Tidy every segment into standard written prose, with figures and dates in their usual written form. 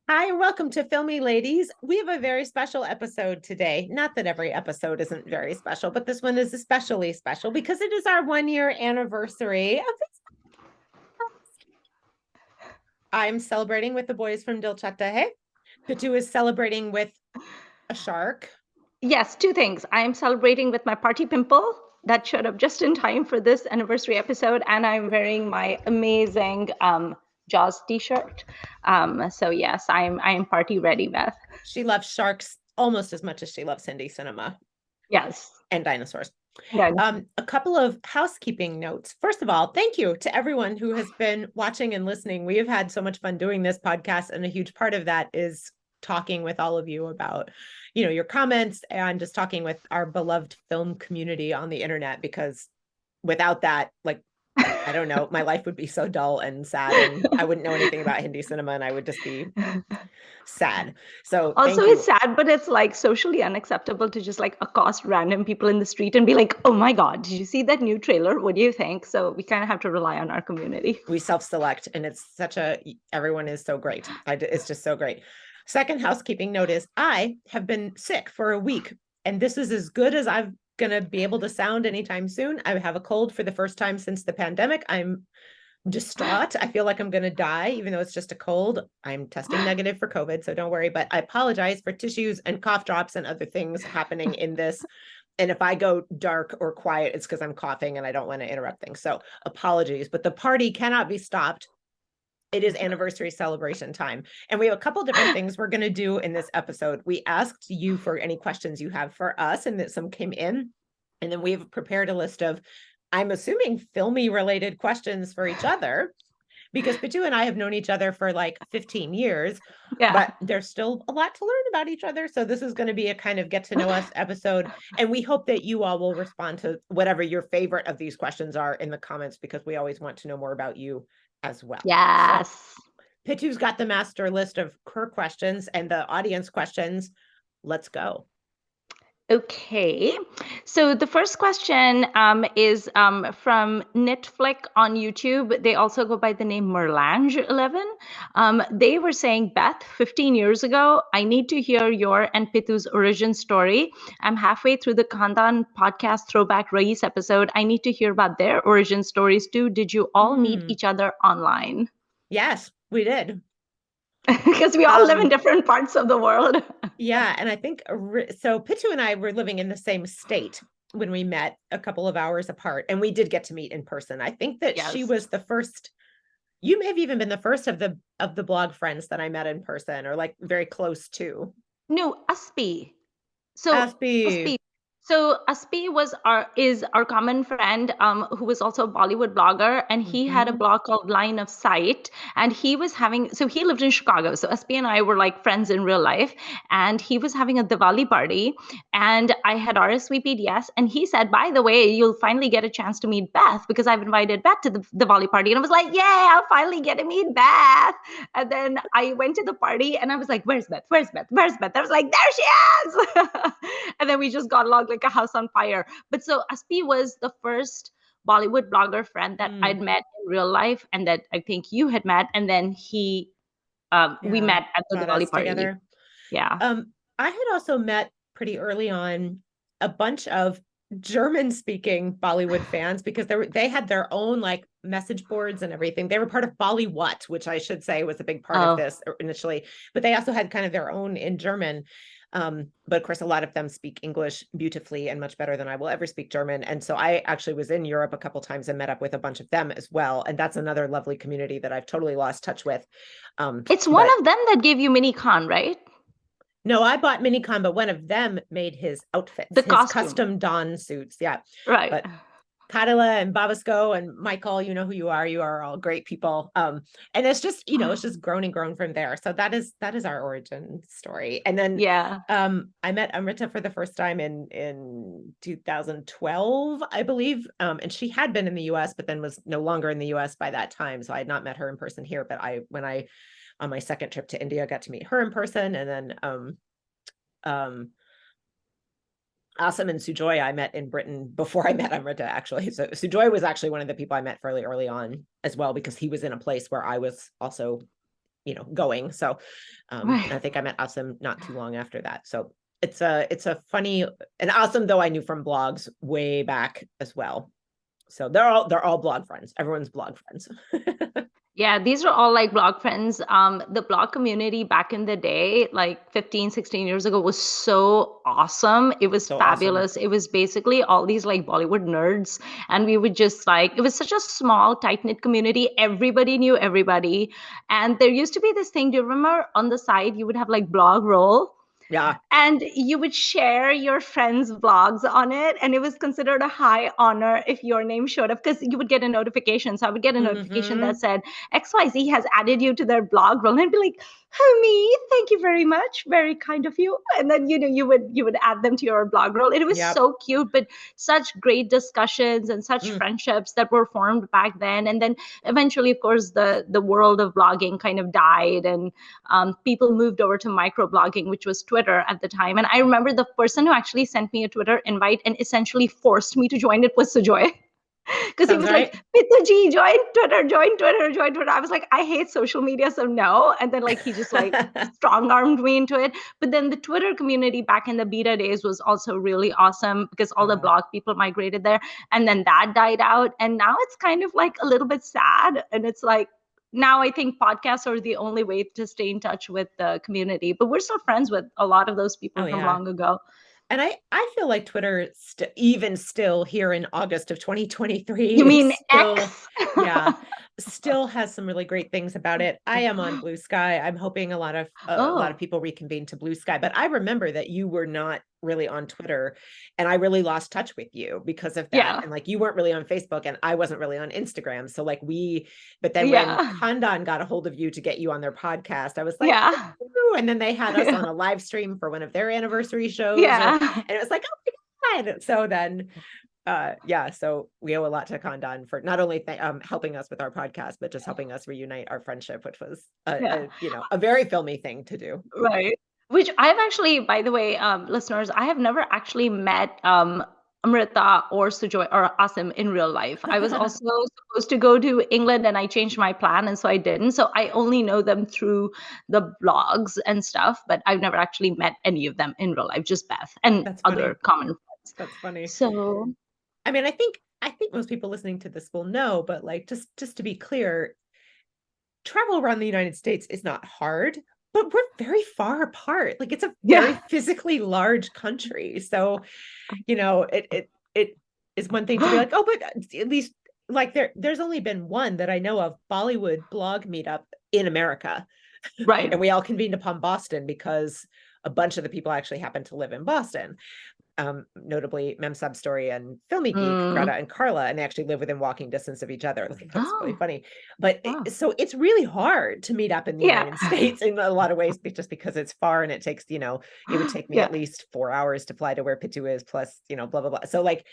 Hi, and welcome to Filmi Ladies. We have a very special episode today. Not that every episode isn't very special, but this one is especially special because it is our 1 year anniversary of this. I'm celebrating with the boys from Dilchata. Hey, Pitu is celebrating with a shark. Yes, two things. I'm celebrating with my party pimple that showed up just in time for this anniversary episode, and I'm wearing my amazing Jaws t-shirt. So yes, I'm party ready, Beth. She loves sharks almost as much as she loves Hindi cinema Yes. and dinosaurs. Yeah. A couple of housekeeping notes. First of all, thank you to everyone who has been watching and listening. We have had so much fun doing this podcast, and a huge part of that is talking with all of you about, your comments and just talking with our beloved film community on the internet, because without that, I don't know, my life would be so dull and sad, and I wouldn't know anything about Hindi cinema, and I would just be sad. So Also, thank it's you. sad, but it's like socially unacceptable to just like accost random people in the street and be like, "Oh my God, did you see that new trailer? What do you think?" So we kind of have to rely on our community. We self-select, and it's everyone is so great. It's just so great. Second housekeeping note is I have been sick for a week, and this is as good as I'm gonna be able to sound anytime soon. I have a cold for the first time since the pandemic. I'm distraught. I feel like I'm gonna die, even though it's just a cold. I'm testing negative for COVID, so don't worry. But I apologize for tissues and cough drops and other things happening in this. And if I go dark or quiet, it's because I'm coughing and I don't want to interrupt things. So apologies, but the party cannot be stopped. It is anniversary celebration time. And we have a couple different things we're going to do in this episode. We asked you for any questions you have for us, and that some came in. And then we've prepared a list of, I'm assuming, filmy related questions for each other, because Pitu and I have known each other for like 15 years, Yeah. but there's still a lot to learn about each other. So this is going to be a kind of get to know us episode. And we hope that you all will respond to whatever your favorite of these questions are in the comments, because we always want to know more about you as well. So Yes. Pitu's got the master list of her questions and the audience questions. Let's go. Okay, so the first question is from Netflix on YouTube. They also go by the name Merlange11. They were saying, Beth, 15 years ago, I need to hear your and Pitu's origin story. I'm halfway through the Khandan podcast Throwback Race episode. I need to hear about their origin stories too. Did you all meet each other online? Yes, we did. Because we all live in different parts of the world. Yeah, and I think so. Pitu and I were living in the same state when we met, a couple of hours apart, and we did get to meet in person. I think that she Yes. was the first. You may have even been the first of the blog friends that I met in person, or like very close to. No, Aspi. So Aspie. Aspi. So Aspi is our common friend who was also a Bollywood blogger, and he had a Mhm. blog called Line of Sight, and he lived in Chicago. So Aspi and I were like friends in real life, and he was having a Diwali party, and I had RSVP'd yes, and he said, by the way, you'll finally get a chance to meet Beth because I've invited Beth to the Diwali party, and I was like, yay, I'll finally get to meet Beth. And then I went to the party, and I was like, where's Beth? Where's Beth? Where's Beth? I was like, there she is. And then we just got along like a house on fire. But so Aspi was the first Bollywood blogger friend that I'd met in real life, and that I think you had met. And then we Yeah, met at the brought us Diwali party. together. Yeah. I had also met pretty early on a bunch of German speaking Bollywood fans, because they had their own like message boards and everything. They were part of Bollywood, which I should say was a big part of Oh, this initially, but they also had kind of their own in German. But of course, a lot of them speak English beautifully and much better than I will ever speak German. And so I actually was in Europe a couple times and met up with a bunch of them as well. And that's another lovely community that I've totally lost touch with. it's one But of them that gave you Mini Khan, right? no, I bought Minicon, but one of them made his outfits, The his costume. custom Dawn suits. Yeah. Right. But Kadila and Babasco and Michael, you know who you are. You are all great people. And it's just, it's just grown and grown from there. So that is our origin story. And then Yeah. I met Amrita for the first time in 2012, I believe. And she had been in the US, but then was no longer in the US by that time. So I had not met her in person here. But when I on my second trip to India, got to meet her in person. And then Asim and Sujoy I met in Britain before I met Amrita, actually. So Sujoy was actually one of the people I met fairly early on as well, because he was in a place where I was also going. So Right. I think I met Asim not too long after that. So it's a funny, and Asim though I knew from blogs way back as well. So they're all blog friends. Everyone's blog friends. Yeah, these are all like blog friends. The blog community back in the day, like 15, 16 years ago, was so awesome. It was So awesome. fabulous. It was basically all these like Bollywood nerds. And we would just like, it was such a small, tight-knit community. Everybody knew everybody. And there used to be this thing, do you remember on the side, you would have like blog roll? Yeah. And you would share your friends' vlogs on it, and it was considered a high honor if your name showed up because you would get a notification. So I would get a notification that Mm-hmm. said XYZ has added you to their blog roll, and I'd be like, "Oh, me, thank you very much, very kind of you." And then you would add them to your blog roll. It was Yep. so cute, but such great discussions and such Mm. friendships that were formed back then. And then eventually, of course, the world of blogging kind of died, and people moved over to microblogging, which was Twitter at the time. And I remember the person who actually sent me a Twitter invite and essentially forced me to join it was Sujoy. Because he Sounds was like, right. Pituji, join Twitter, join Twitter, join Twitter. I was like, I hate social media, so no. And then like he just like strong armed me into it. But then the Twitter community back in the beta days was also really awesome because all the Yeah. blog people migrated there. And then that died out. And now it's kind of like a little bit sad. And it's like, now I think podcasts are the only way to stay in touch with the community, but we're still friends with a lot of those Oh people from yeah. long ago. And I feel like Twitter even still here in August of 2023 You is mean still, X? yeah, still has some really great things about it. I am on Blue Sky. I'm hoping a lot of Oh, people reconvene to Blue Sky, but I remember that you were not really on Twitter, and I really lost touch with you because of that. yeah, And like you weren't really on Facebook, and I wasn't really on Instagram. So like but then when yeah, Kandan got a hold of you to get you on their podcast, I was like, yeah, "Ooh," and then they had us on yeah, a live stream for one of their anniversary shows, or yeah, and it was like, oh my God. So then yeah, so we owe a lot to Kandan for not only helping us with our podcast, but just helping us reunite our friendship, which was yeah. a very filmy thing to do. Right. Which I've actually, by the way, listeners, I have never actually met Amrita or Sujoy or Asim in real life. I was also supposed to go to England and I changed my plan, and so I didn't. So I only know them through the blogs and stuff, but I've never actually met any of them in real life, just Beth and That's other funny. common friends. That's funny. So I mean, I think most people listening to this will know, but like just to be clear, travel around the United States is not hard, but we're very far apart. Like it's a very yeah, physically large country. So, it is one thing to be like, oh, but at least like there's only been one that I know of Bollywood blog meetup in America. right. And we all convened upon Boston because a bunch of the people actually happen to live in Boston, notably Mem Substory and Filmy Geek, Mm. Greta and Carla, and they actually live within walking distance of each other. Like that's really Oh, funny. But wow. so it's really hard to meet up in the Yeah. United States in a lot of ways, just because it's far and it takes, it would take me at Yeah. least 4 hours to fly to where Pitu is, plus, blah, blah, blah. So like,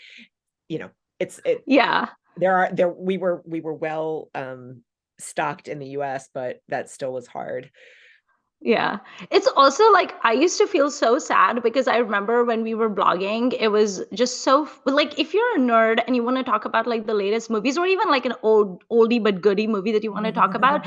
you know, it's it Yeah. there we were well stocked in the US, but that still was hard. Yeah. It's also like I used to feel so sad because I remember when we were blogging, it was just so like if you're a nerd and you want to talk about like the latest movies or even like an oldie but goodie movie that you want to talk about,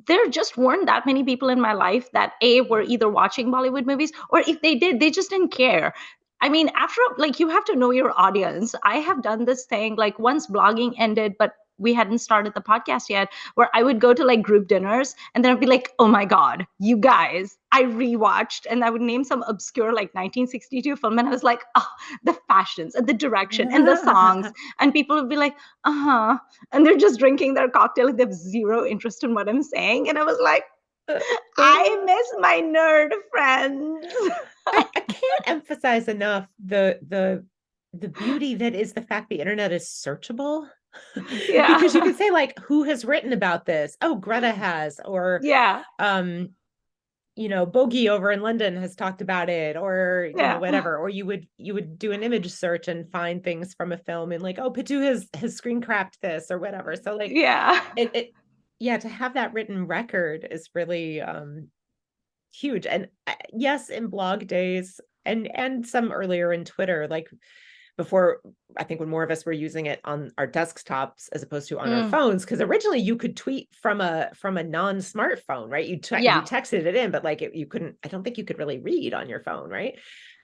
there just weren't that many people in my life that A were either watching Bollywood movies or if they did, they just didn't care. I mean, after like you have to know your audience. I have done this thing like once blogging ended, but we hadn't started the podcast yet, where I would go to like group dinners and then I'd be like, oh my God, you guys, I rewatched and I would name some obscure like 1962 film. And I was like, oh, the fashions and the direction and the songs. And people would be like, uh-huh. And they're just drinking their cocktail and they have zero interest in what I'm saying. And I was like, I miss my nerd friends. I can't emphasize enough the beauty that is the fact the internet is searchable. Because you Yeah. could say like, who has written about this? Oh, Greta has, or Yeah. um Bogey over in London has talked about it, or Yeah. whatever. Or you would do an image search and find things from a film and like, oh, Pitu has screen crapped this or whatever. So like Yeah. it yeah, to have that written record is really huge. And yes, in blog days and some earlier in Twitter, like before, I think when more of us were using it on our desktops as opposed to on our Mm. phones, because originally you could tweet from a non-smartphone, right? You Yeah. texted it in, but like you couldn't, I don't think you could really read on your phone, right?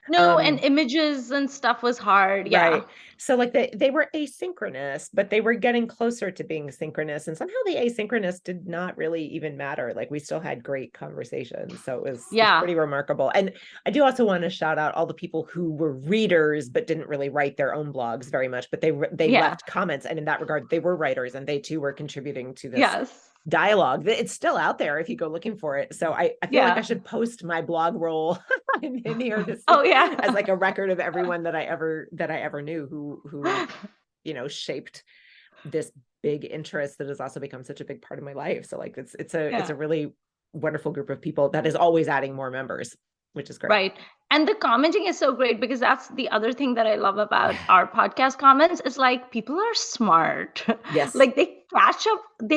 No, and images and stuff was hard. Yeah. Right. So like they were asynchronous, but they were getting closer to being synchronous. And somehow the asynchronous did not really even matter. Like we still had great conversations. So it's Yeah. pretty remarkable. And I do also want to shout out all the people who were readers but didn't really write their own blogs very much, but they Yeah. left comments. And in that regard, they were writers and they too were contributing to this Yes. dialogue. It's still out there if you go looking for it. So I feel like I Yeah. should post my blog roll in here to Oh, yeah. as like a record of everyone that I ever knew who shaped this big interest that has also become such a big part of my life. So like it's Yeah. a really wonderful group of people that is always adding more members, which is great. Right. And the commenting is so great because that's the other thing that I love about our podcast comments is like people are smart. Yes. Like they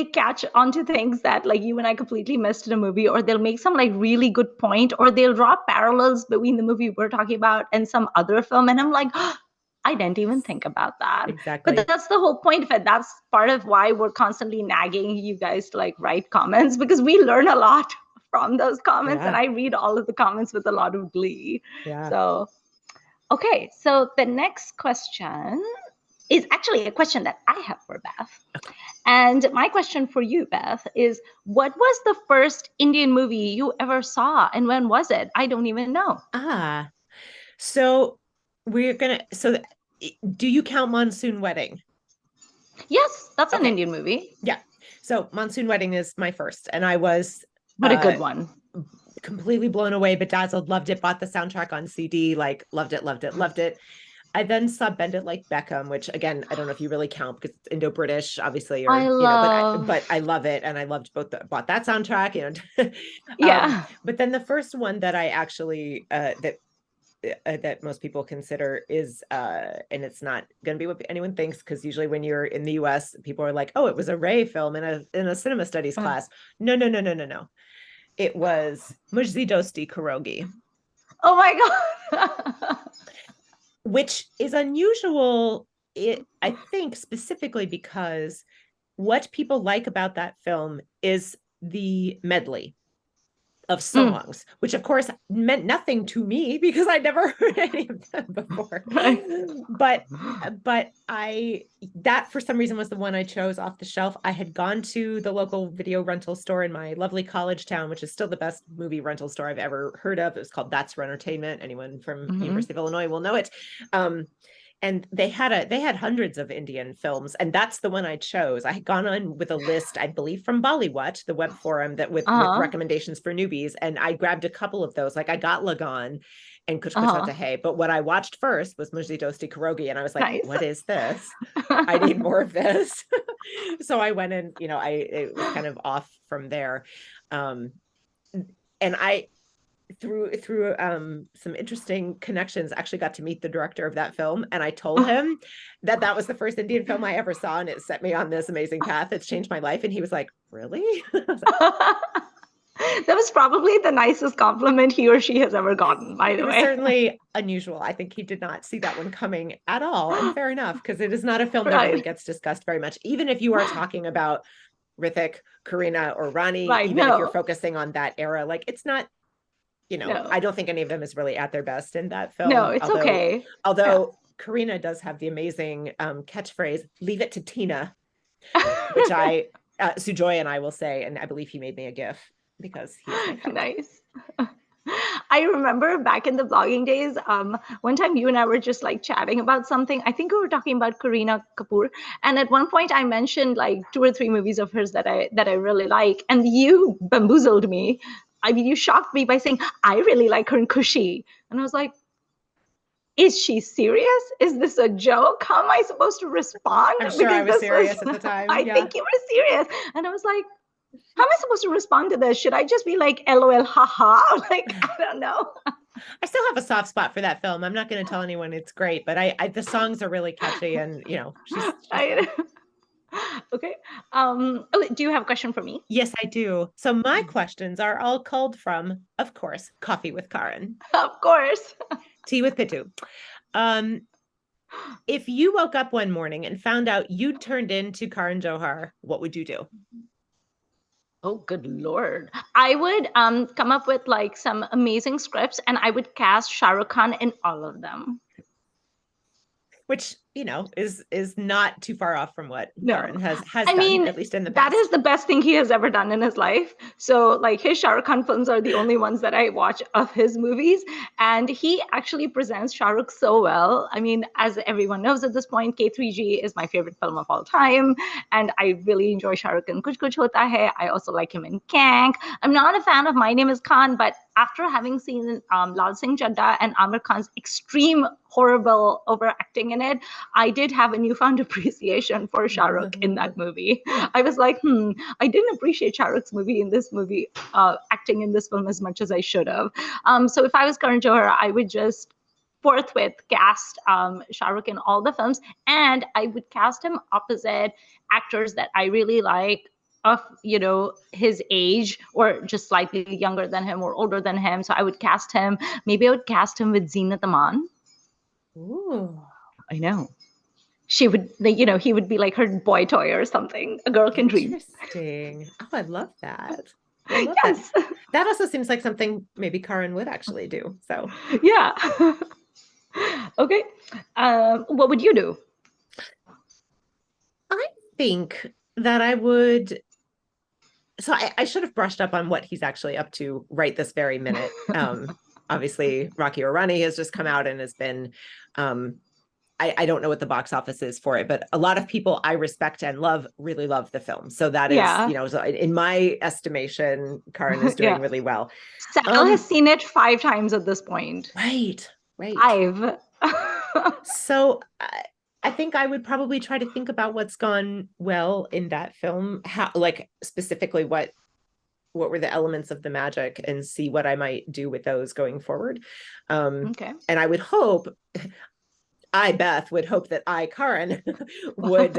catch onto things that like you and I completely missed in a movie, or they'll make some like really good point, or they'll draw parallels between the movie we're talking about and some other film. And I'm like, oh, I didn't even think about that. Exactly. But that's the whole point of it. That's part of why we're constantly nagging you guys to like write comments, because we learn a lot from those comments. Yeah. And I read all of the comments with a lot of glee. Yeah. So, okay. So the next question is actually a question that I have for Beth. Okay. And my question for you, Beth, is what was the first Indian movie you ever saw and when was it? I don't even know. So do you count Monsoon Wedding? Yes, that's an Indian movie. Yeah. So Monsoon Wedding is my first, and I was but a good one. Completely blown away, bedazzled, loved it, bought the soundtrack on CD, like loved it. I then saw Bend It Like Beckham, which again, I don't know if you really count because it's Indo-British, obviously, or but I love it, and I loved bought that soundtrack, Yeah. But then the first one that I actually that most people consider is and it's not going to be what anyone thinks, because usually when you're in the US, people are like, oh, it was a Ray film in a cinema studies class. No. It was Mujhse Dosti Karogi. Oh my God. Which is unusual, I think, specifically because what people like about that film is the medley of songs, which of course meant nothing to me because I never heard any of them before. Right. But that for some reason was the one I chose off the shelf. I had gone to the local video rental store in my lovely college town, which is still the best movie rental store I've ever heard of. It was called That's for Entertainment. Anyone from University of Illinois will know it. And they had hundreds of Indian films, and that's the one I chose. I had gone on with a list, I believe, from Bollywood, the web forum that with recommendations for newbies, and I grabbed a couple of those. Like I got Lagan and Kuch Kuch Hota Hai, but what I watched first was Mujhse Dosti Karogi, and I was like, nice. What is this? I need more of this. So I went and it was kind of off from there, and I. Through some interesting connections, actually got to meet the director of that film, and I told him that was the first Indian film I ever saw, and it set me on this amazing path. It's changed my life. And he was like, really? That was probably the nicest compliment he or she has ever gotten, by the way. It was certainly unusual. I think he did not see that one coming at all, and fair enough, because it is not a film that really gets discussed very much, even if you are talking about Hrithik, Kareena, or Rani, even if you're focusing on that era. Like, it's not, I don't think any of them is really at their best in that film. No, it's okay. Although Kareena does have the amazing catchphrase, leave it to Tina, which Sujoy and I will say, and I believe he made me a GIF because he's nice. I remember back in the blogging days, one time you and I were just like chatting about something. I think we were talking about Kareena Kapoor. And at one point I mentioned like 2 or 3 movies of hers that I really like. And you bamboozled me. I mean, you shocked me by saying, I really like her in Kushi. And I was like, is she serious? Is this a joke? How am I supposed to respond? I'm sure I was serious at the time. I think you were serious. And I was like, how am I supposed to respond to this? Should I just be like, LOL, haha? Like, I don't know. I still have a soft spot for that film. I'm not going to tell anyone it's great, but the songs are really catchy, and she's okay. Do you have a question for me? Yes, I do. So my questions are all culled from, of course, Coffee with Karan. Of course. Tea with Pitu. If you woke up one morning and found out you turned into Karan Johar, what would you do? Oh, good Lord. I would come up with like some amazing scripts and I would cast Shah Rukh Khan in all of them. Which, is not too far off from what No. Karan has I done, mean, at least in the that is past. the best thing he has ever done in his life. So, like, his Shah Rukh Khan films are the only ones that I watch of his movies. And he actually presents Shah Rukh so well. I mean, as everyone knows at this point, K3G is my favorite film of all time. And I really enjoy Shah Rukh in Kuch Kuch Hota Hai. I also like him in Kank. I'm not a fan of My Name is Khan, but after having seen Lal Singh Chadda and Amir Khan's extreme, horrible overacting in it, I did have a newfound appreciation for Shah Rukh in that movie. I was like, I didn't appreciate Shah Rukh's movie, acting in this film as much as I should have. So if I was Karan Johar, I would just forthwith cast Shah Rukh in all the films, and I would cast him opposite actors that I really like of his age or just slightly younger than him or older than him. So I would cast him. Maybe I would cast him with Zeenat Aman. Ooh, I know. She would, he would be like her boy toy or something. A girl can dream. interesting. Oh, I love that. I love that. Yes. That also seems like something maybe Karan would actually do. So Yeah. Okay. What would you do? I think that I would. So I should have brushed up on what he's actually up to right this very minute. Obviously, Rocky Or Rani has just come out and has been. I don't know what the box office is for it, but a lot of people I respect and love really love the film. So that is, Yeah. so in my estimation, Karan is doing Yeah. really well. Sal has seen it 5 times at this point. Right. 5. So I think I would probably try to think about what's gone well in that film, how, like specifically what were the elements of the magic, and see what I might do with those going forward. Okay. And I would hope, Beth, would hope that Karan, would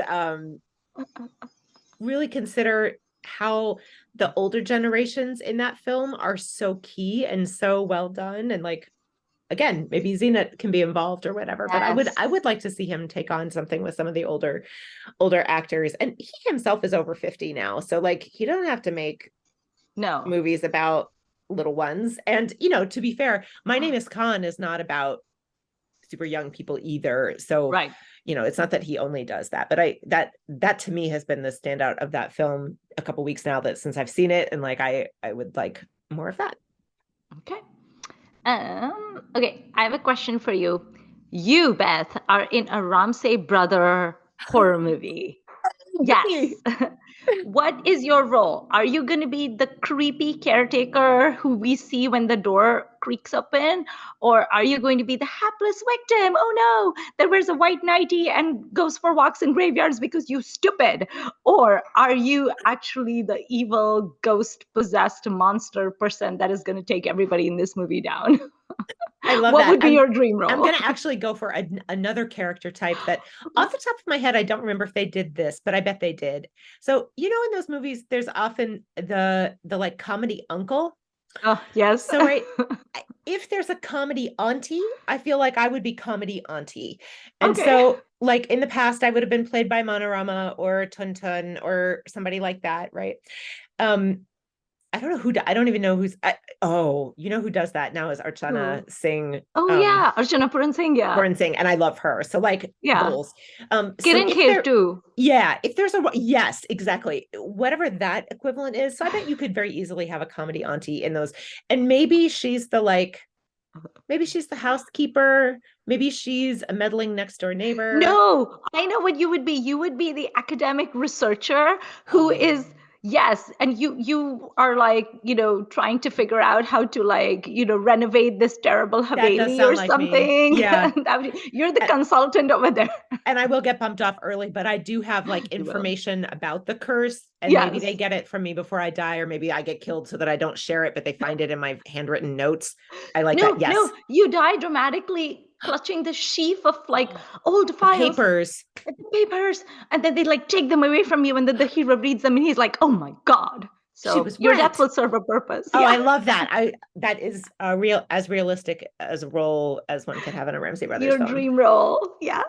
really consider how the older generations in that film are so key and so well done, and like, again, maybe Zenith can be involved or whatever, but Yes. I would like to see him take on something with some of the older actors. And he himself is over 50 now, so like he doesn't have to make No. movies about little ones. And to be fair, My Name is Khan is not about super young people either. So Right. it's not that he only does that, but that to me has been the standout of that film a couple weeks now, that since I've seen it, and like I would like more of that. Okay. Okay, I have a question for you. You, Beth, are in a Ramsay brother horror movie. Yes. What is your role? Are you going to be the creepy caretaker who we see when the door creaks open? Or are you going to be the hapless victim? Oh no, that wears a white nightie and goes for walks in graveyards because you stupid? Or are you actually the evil ghost possessed monster person that is going to take everybody in this movie down? I love what that. would be your dream role? I'm going to actually go for another character type that off the top of my head, I don't remember if they did this, but I bet they did. So, in those movies, there's often the like comedy uncle. Oh, yes. So, right, if there's a comedy auntie, I feel like I would be comedy auntie. And Okay. so, like in the past, I would have been played by Manorama or Tuntun or somebody like that, right? I don't know I don't even know who's. Who does that now is Archana Singh. Oh yeah, Archana Puran Singh. Yeah, Puran Singh, and I love her. So like, yeah. goals. Kiran Kher too. Yeah, if there's yes, exactly. Whatever that equivalent is. So I bet you could very easily have a comedy auntie in those, and maybe she's the housekeeper. Maybe she's a meddling next door neighbor. No, I know what you would be. You would be the academic researcher who is. Yes, and you are like, trying to figure out how to like, renovate this terrible Haveli or like something. Yeah. You're the consultant over there. And I will get bumped off early, but I do have like information about the curse, and Yes. maybe they get it from me before I die, or maybe I get killed so that I don't share it, but they find it in my handwritten notes. I like that. Yes. No, you die dramatically clutching the sheaf of like old files. Papers. And then they like take them away from you, and then the hero reads them and he's like, oh my God. So your death will serve a purpose. Oh, yeah. I love that. That is as realistic as a role as one could have in a Ramsay Brothers your film. Dream role. Yes.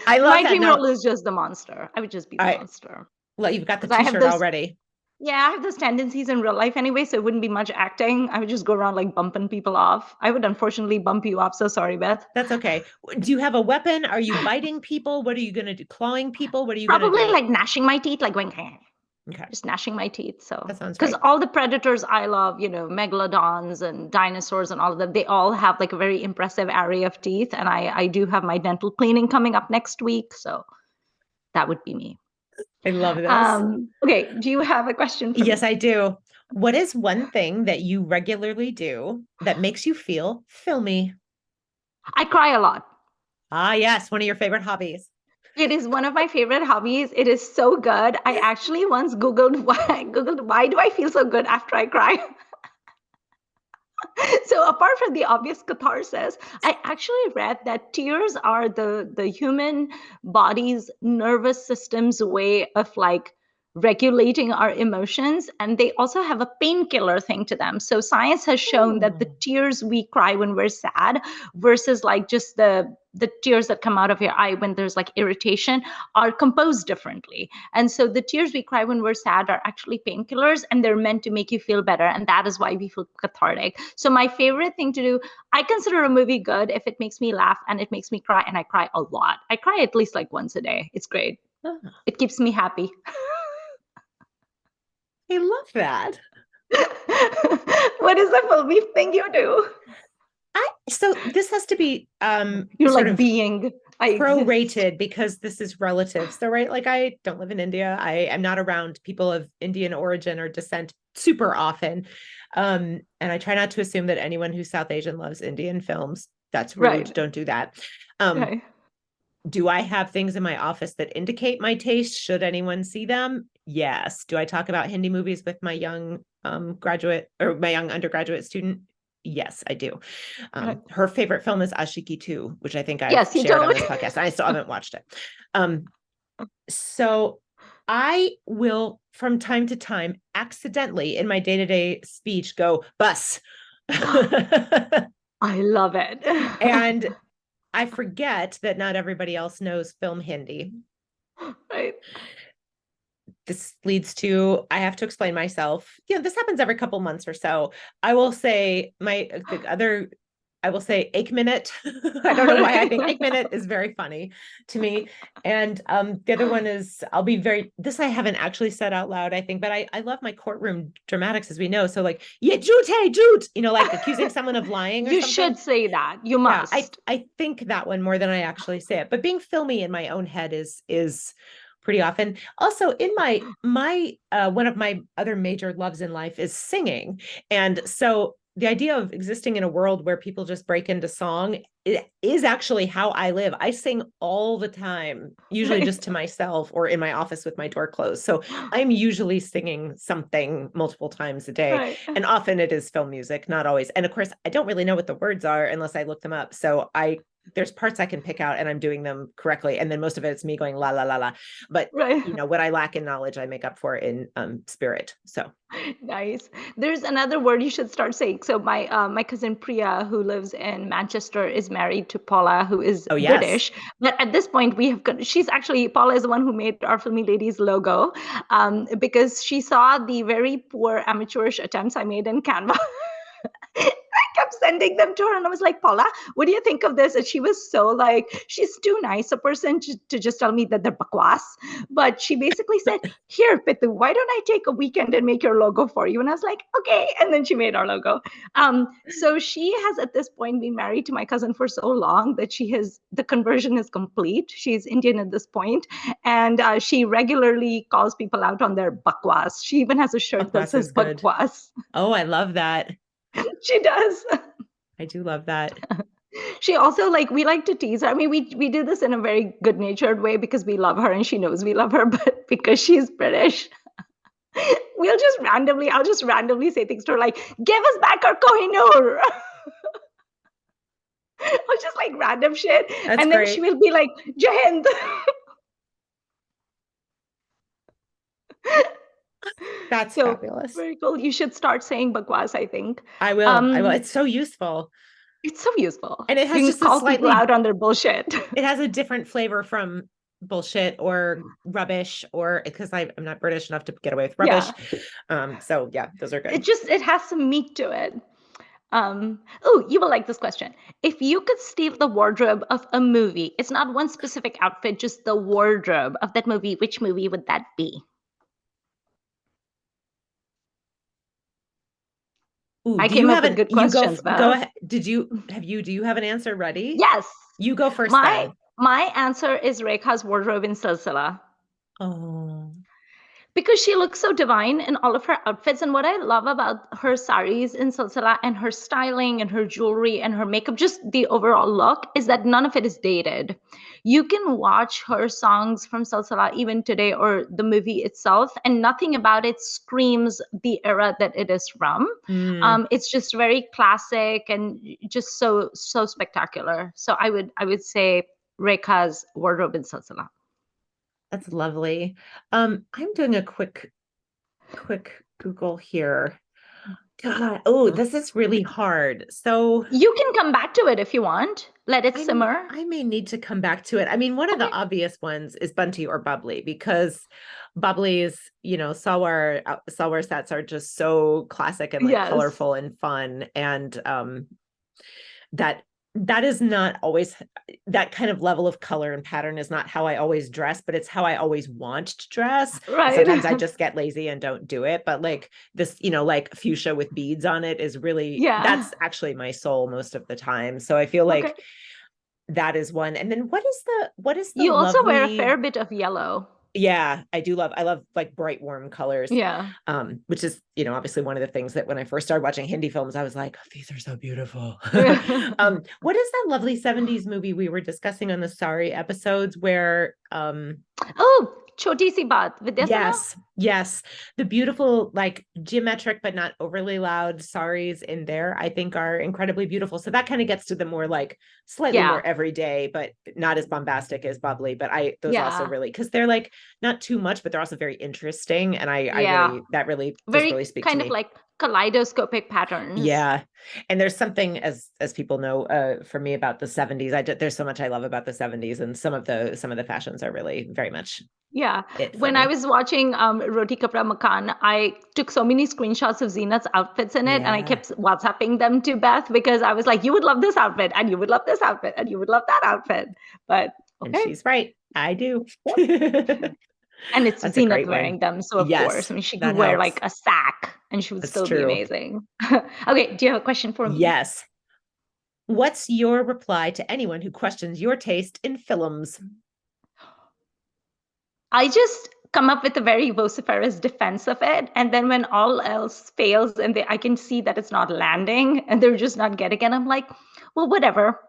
I love My that. dream No, role is just the monster. I would just be the I monster. well, you've got the Because I have t-shirt those, already. yeah, I have those tendencies in real life anyway, so it wouldn't be much acting. I would just go around like bumping people off. I would unfortunately bump you off. So sorry, Beth. That's okay. Do you have a weapon? Are you biting people? What are you gonna do? Clawing people? What are you gonna Probably do? like gnashing my teeth, like going, Okay, just gnashing my teeth. So, that sounds because great. all the predators I love, megalodons and dinosaurs and all of them, they all have like a very impressive array of teeth. And I do have my dental cleaning coming up next week. So that would be me. I love this. Okay. Do you have a question for Yes, me? I do. What is one thing that you regularly do that makes you feel filmy? I cry a lot. Ah, yes, one of your favorite hobbies. It is one of my favorite hobbies. It is so good. I actually once Googled why do I feel so good after I cry? So apart from the obvious catharsis, I actually read that tears are the human body's nervous system's way of like regulating our emotions, and they also have a painkiller thing to them. So science has shown that the Oh, tears we cry when we're sad versus like just the tears that come out of your eye when there's like irritation are composed differently. And so the tears we cry when we're sad are actually painkillers, and they're meant to make you feel better. And that is why we feel cathartic. So my favorite thing to do, I consider a movie good if it makes me laugh and it makes me cry, and I cry a lot. I cry at least like once a day. It's great. ah, It keeps me happy. I love that. What is the filmy thing you do? So this has to be You're sort like of being, I exist. prorated because this is relative. So, right, like I don't live in India. I am not around people of Indian origin or descent super often. And I try not to assume that anyone who's South Asian loves Indian films. That's rude. Right. Don't do that. Um, Okay. do I have things in my office that indicate my taste? Should anyone see them? Yes. Do I talk about Hindi movies with my young graduate or my young undergraduate student? Yes, I do. Right. Her favorite film is Ashiki 2, which I think I've Yes, you shared on told this me. podcast. And I still haven't watched it. So I will, from time to time, accidentally in my day-to-day speech go, bus. I love it. And I forget that not everybody else knows film Hindi. Right. This leads to I have to explain myself. This happens every couple months or so. I will say I will say 1 minute. I don't know why I think 1 minute is very funny to me. And the other one is this I haven't actually said out loud, I think, but I love my courtroom dramatics, as we know. So like, yeah, jute, hey, jute, like accusing someone of lying or You something. should say that. You Yeah, must. I think that one more than I actually say it. But being filmy in my own head is pretty often. Also, in my one of my other major loves in life is singing. And so the idea of existing in a world where people just break into song, it is actually how I live. I sing all the time, usually Right. just to myself or in my office with my door closed. So I'm usually singing something multiple times a day. Right. And often it is film music, not always. And of course, I don't really know what the words are unless I look them up. So there's parts I can pick out and I'm doing them correctly. And then most of it's me going la la la la. But Right. what I lack in knowledge, I make up for in spirit. So Nice. There's another word you should start saying. So my cousin Priya, who lives in Manchester, is married to Paula, who is oh yes. British. But at this point, she's actually Paula is the one who made our Filmi Ladies logo, because she saw the very poor amateurish attempts I made in Canva. I kept sending them to her, and I was like, Paula, what do you think of this? And she was so like, she's too nice a person to just tell me that they're bakwas. But she basically said, here, Pitu, why don't I take a weekend and make your logo for you? And I was like, okay. And then she made our logo. So she has at this point been married to my cousin for so long that the conversion is complete. She's Indian at this point, and she regularly calls people out on their bakwas. She even has a shirt that Bakwas says is good. bakwas. Oh, I love that. She does. I do love that. She also like we like to tease her. I mean, we do this in a very good natured way because we love her and she knows we love her, but because she's British, I'll just randomly say things to her like, give us back our Kohinoor. Or just like random shit. That's And then she great. will be like, Jai That's So fabulous. very cool. You should start saying bakwas, I think. I will. Um, It's so useful. It's so useful. And it You has can just a call people slightly, out on their bullshit. it has a different flavor from bullshit or rubbish, or because I'm not British enough to get away with rubbish. Yeah. So yeah, those are good. It has some meat to it. Oh, you will like this question. If you could steal the wardrobe of a movie, it's not one specific outfit, just the wardrobe of that movie, which movie would that be? Ooh, I do you came up have with an, good you go, questions, go Bev. ahead. Do you have an answer ready? Yes. You go first My then. my answer is Rekha's wardrobe in Silsila. Oh, Because she looks so divine in all of her outfits. And what I love about her saris in Silsila and her styling and her jewelry and her makeup, just the overall look, is that none of it is dated. You can watch her songs from Silsila even today or the movie itself, and nothing about it screams the era that it is from. mm, It's just very classic and just so spectacular. So I would say Rekha's wardrobe in Silsila. that's lovely. I'm doing a quick Google here. God, oh, this is really hard. So You can come back to it if you want. Let it simmer. I may need to come back to it. I mean, one of the Okay. obvious ones is Bunty or Bubbly, because Bubbly's, Salwar sets are just so classic and like Yes. colorful and fun. And that that is not always, that kind of level of color and pattern is not how I always dress, but it's how I always want to dress. Sometimes I Right. just get lazy and don't do it. But like this, like fuchsia with beads on it is really, Yeah. that's actually my soul most of the time. So I feel Okay. like that is one. And then what is the You also wear a lovely, fair bit of yellow. yeah, I love like bright, warm colors. Yeah. Which is, obviously one of the things that when I first started watching Hindi films, I was like, oh, these are so beautiful. What is that lovely 70s movie we were discussing on the Sorry episodes where Oh, Choti Si Baat, Vidyasena? yes, the beautiful, like geometric but not overly loud saris in there, I think are incredibly beautiful. So that kind of gets to the more like slightly more Yeah. everyday, but not as bombastic as Bubbly. But those also Yeah. really, because they're like not too much, but they're also very interesting. And I Yeah. really, that really does Very really speak to kind of me. like kaleidoscopic patterns. Yeah. And there's something, as people know, for me about the 70s. There's so much I love about the 70s, and some of the fashions are really very much Yeah. it for When I me. was watching Roti Kapra Makan, I took so many screenshots of Zeenat's outfits in it, and I Yeah. kept WhatsApping them to Beth because I was like, you would love this outfit, and you would love this outfit, and you would love that outfit. But And okay. she's right. I do. And it's That's a Zenith great one. wearing them. So of course, Yes, I mean, she could that wear like helps. a sack and she would That's still be true. amazing. Okay. Do you have a question for me? Yes. What's your reply to anyone who questions your taste in films? I just come up with a very vociferous defense of it. And then when all else fails and I can see that it's not landing and they're just not getting it, I'm like, well, whatever.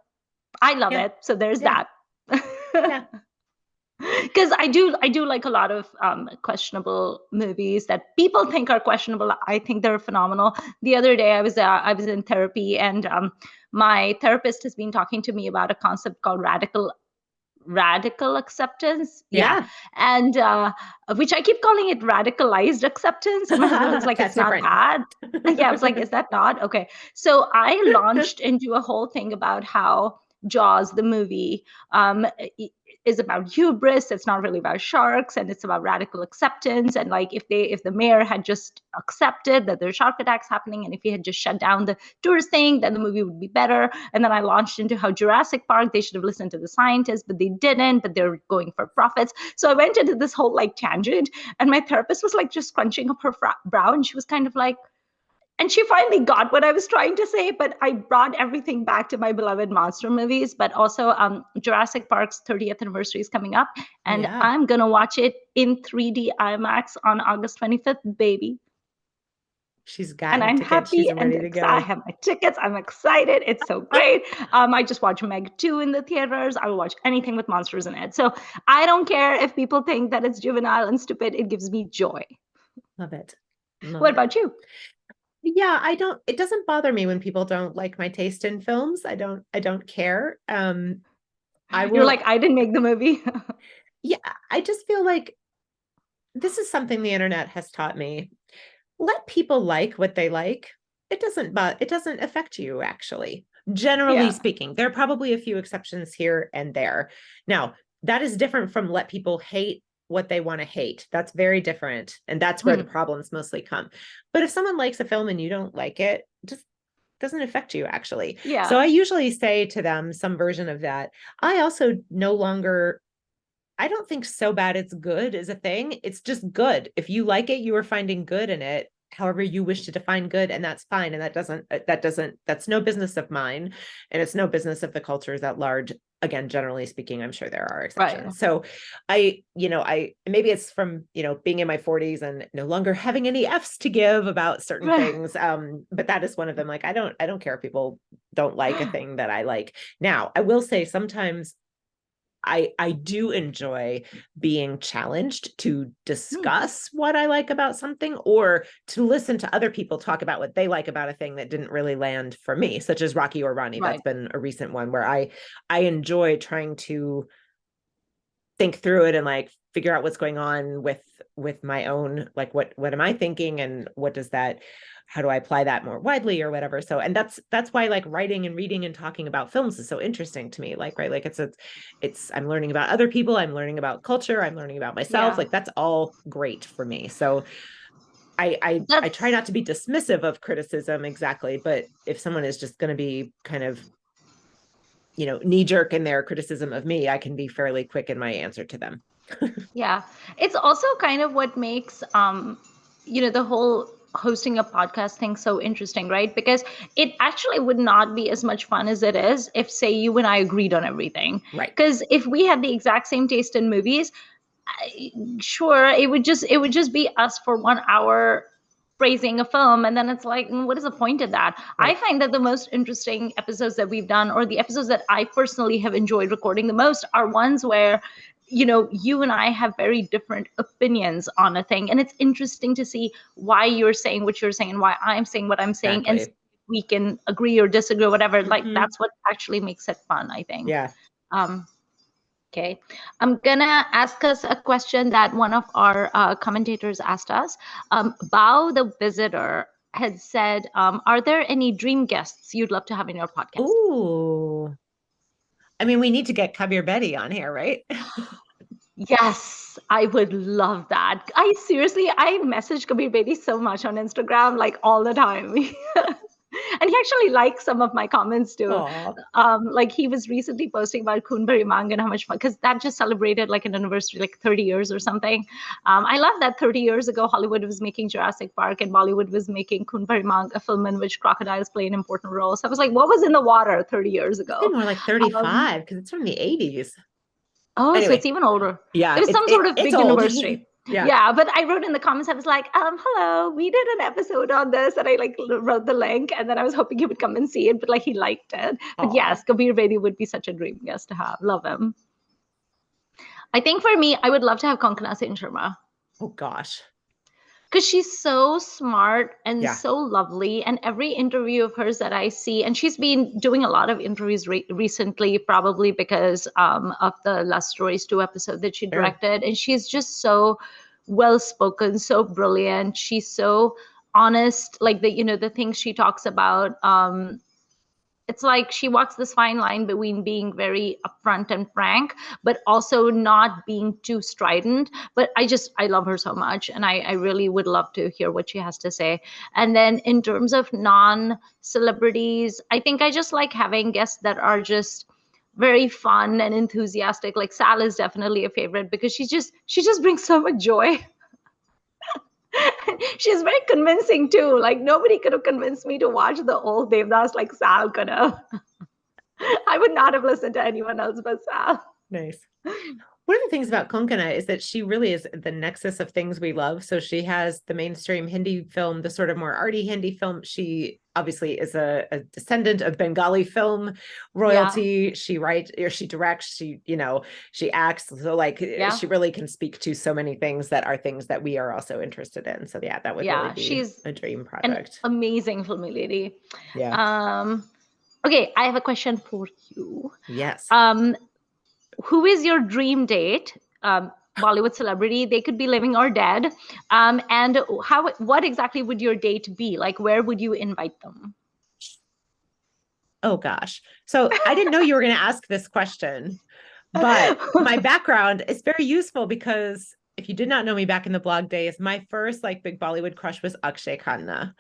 I love Yeah. it. So there's Yeah. that. Yeah. Because I do like a lot of questionable movies that people think are questionable. I think they're phenomenal. The other day I was in therapy, and my therapist has been talking to me about a concept called radical acceptance. Yeah. Yeah. And which I keep calling it radicalized acceptance, and my husband was like, That's it's not different. that. Yeah, I was like, is that not okay? So I launched into a whole thing about how Jaws the movie is about hubris. It's not really about sharks, and it's about radical acceptance. And like if the mayor had just accepted that there's shark attacks happening, and if he had just shut down the tourist thing, then the movie would be better. And then I launched into how Jurassic Park, they should have listened to the scientists, but they didn't, but they're going for profits. So I went into this whole like tangent, and my therapist was like just scrunching up her brow, and she was kind of like, and she finally got what I was trying to say, but I brought everything back to my beloved monster movies. But also, Jurassic Park's 30th anniversary is coming up, and Yeah. I'm gonna watch it in 3D IMAX on August 25th, baby. She's And gotten I'm tickets. She's happy, and ready to I go. have my tickets. I'm excited. It's so great. I just watched Meg 2 in the theaters. I will watch anything with monsters in it. So I don't care if people think that it's juvenile and stupid. It gives me joy. Love it. Love What it. about you? Yeah, it doesn't bother me when people don't like my taste in films. I don't care. I You're will, like, I didn't make the movie. yeah, I just feel like this is something the internet has taught me. Let people like what they like. It doesn't affect you actually. generally Yeah. speaking. There are probably a few exceptions here and there. Now, that is different from let people hate what they want to hate. That's very different. And that's where the problems mostly come. But if someone likes a film and you don't like it, just doesn't affect you actually. Yeah. So I usually say to them some version of that. I also no longer, I don't think so bad it's good is a thing. It's just good. If you like it, you are finding good in it, however you wish to define good, and that's fine. And that's no business of mine. And it's no business of the cultures at large. Again, generally speaking, I'm sure there are exceptions. Right. So I maybe it's from, being in my 40s and no longer having any F's to give about certain things. But that is one of them. Like, I don't care if people don't like a thing that I like. Now, I will say sometimes I do enjoy being challenged to discuss what I like about something, or to listen to other people talk about what they like about a thing that didn't really land for me, such as Rocky or Ronnie. Right. That's been a recent one where I enjoy trying to think through it and like figure out what's going on with my own, like what am I thinking, and how do I apply that more widely or whatever. So, and that's why like writing and reading and talking about films is so interesting to me. Like, right, like it's I'm learning about other people, I'm learning about culture, I'm learning about myself. Yeah. Like, that's all great for me. So I try not to be dismissive of criticism, exactly, but if someone is just going to be kind of knee jerk in their criticism of me, I can be fairly quick in my answer to them. Yeah. It's also kind of what makes the whole hosting a podcast thing so interesting, right? Because it actually would not be as much fun as it is if, say, you and I agreed on everything. Right. Because if we had the exact same taste in movies, sure, it would just be us for 1 hour praising a film, and then it's like, what is the point of that? Right. I find that the most interesting episodes that we've done, or the episodes that I personally have enjoyed recording the most, are ones where you and I have very different opinions on a thing, and it's interesting to see why you're saying what you're saying and why I'm saying what I'm saying, Exactly. and we can agree or disagree or whatever. Like, that's what actually makes it fun, I think. Yeah. Okay, I'm gonna ask us a question that one of our commentators asked us. Bao the Visitor had said, are there any dream guests you'd love to have in your podcast? Ooh. I mean, we need to get Kabir Betty on here, right? Yes, I would love that. I message Kabir Bedi so much on Instagram, like all the time. And he actually likes some of my comments too. Like, he was recently posting about Khoon Mang and how much fun, because that just celebrated like an anniversary, like 30 years or something. I love that 30 years ago, Hollywood was making Jurassic Park and Bollywood was making Khoon Mang, a film in which crocodiles play an important role. So I was like, what was in the water 30 years ago? It's more like 35 because it's from the 80s. Oh, anyway, so it's even older. Yeah. It was some sort of big anniversary. Yeah. But I wrote in the comments, I was like, hello, we did an episode on this, and I like wrote the link, and then I was hoping he would come and see it, but like he liked it. But yes, Kabir Bedi would be such a dream guest to have. Love him. I think for me, I would love to have Konkana Sen Sharma. Oh gosh. Because she's so smart and so lovely. And every interview of hers that I see, and she's been doing a lot of interviews recently, probably because of the Lust Stories 2 episode that she directed. And she's just so well-spoken, so brilliant. She's so honest, like the things she talks about. It's like she walks this fine line between being very upfront and frank, but also not being too strident. But I love her so much, and I really would love to hear what she has to say. And then in terms of non-celebrities, I think I just like having guests that are just very fun and enthusiastic. Like Sal is definitely a favorite because she just brings so much joy. She's very convincing too. Like, nobody could have convinced me to watch the old Devdas like Sal could have. I would not have listened to anyone else but Sal. Nice. One of the things about Konkana is that she really is the nexus of things we love. So she has the mainstream Hindi film, the sort of more arty Hindi film. She obviously is a descendant of Bengali film royalty. She writes, or she directs, she acts. So like she really can speak to so many things that are things that we are also interested in. So yeah, that would really be she's a dream project. An amazing filmy lady. Yeah. Okay, I have a question for you. Yes. Who is your dream date? Bollywood celebrity, they could be living or dead. And what exactly would your date be? Like, where would you invite them? Oh gosh. So I didn't know you were going to ask this question, but my background is very useful because if you did not know me back in the blog days, my first like big Bollywood crush was Akshay Khanna.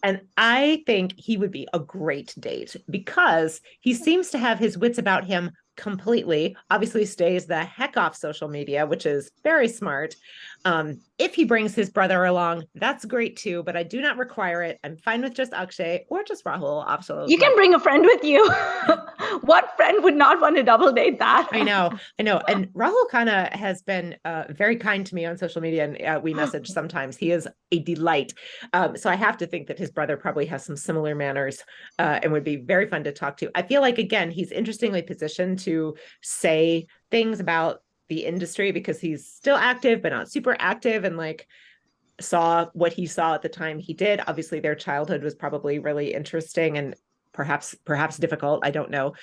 And I think he would be a great date because he seems to have his wits about him completely. Obviously, stays the heck off social media, which is very smart. If he brings his brother along, that's great too, but I do not require it. I'm fine with just Akshay or just Rahul. Also, You can bring a friend with you. What friend would not want to double date that? I know. And Rahul Khanna has been very kind to me on social media, and we message sometimes. He is a delight. So I have to think that his brother probably has some similar manners and would be very fun to talk to. I feel like, again, he's interestingly positioned to say things about the industry because he's still active, but not super active, and like saw what he saw at the time he did. Obviously, their childhood was probably really interesting and perhaps difficult. I don't know.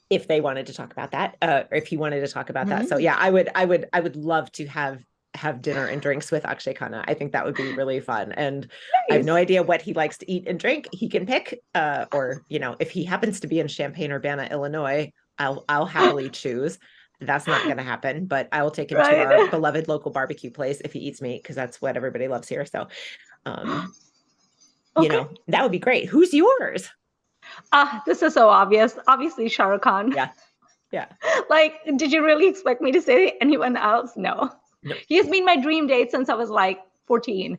If they wanted to talk about that, or if he wanted to talk about that. So yeah, I would love to have dinner and drinks with Akshay Khanna. I think that would be really fun. And nice. I have no idea what he likes to eat and drink. He can pick, or if he happens to be in Champaign-Urbana, Illinois, I'll happily choose. That's not going to happen, but I will take him to our beloved local barbecue place if he eats meat, because that's what everybody loves here. So, that would be great. Who's yours? This is so obvious. Obviously, Shah Rukh Khan. Yeah. Like, did you really expect me to say anyone else? No. He has been my dream date since I was like 14.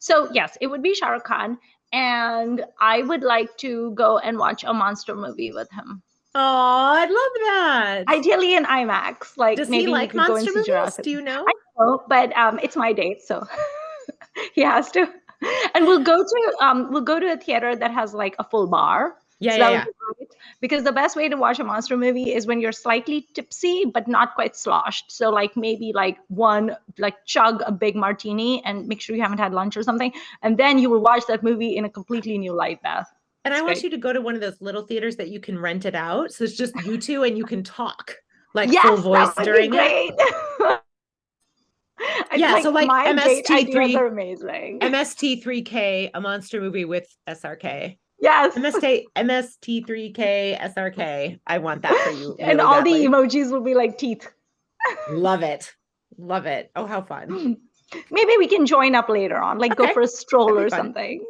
So yes, it would be Shah Rukh Khan, and I would like to go and watch a monster movie with him. Oh, I'd love that. Ideally in IMAX. Like, does maybe he like monster movies? Do you know? I know, but it's my date, so he has to. And we'll go to a theater that has like a full bar. Yeah. Because the best way to watch a monster movie is when you're slightly tipsy but not quite sloshed. So like maybe chug a big martini and make sure you haven't had lunch or something, and then you will watch that movie in a completely new light, Beth. And I want you to go to one of those little theaters that you can rent it out, so it's just you two and you can talk like full voice during it. Yeah, so like MST3 are amazing. MST3K, a monster movie with SRK. Yes. MST3K SRK. I want that for you. Really and all badly. The emojis will be like teeth. Love it. Oh, how fun. Maybe we can join up later on, go for a stroll or something.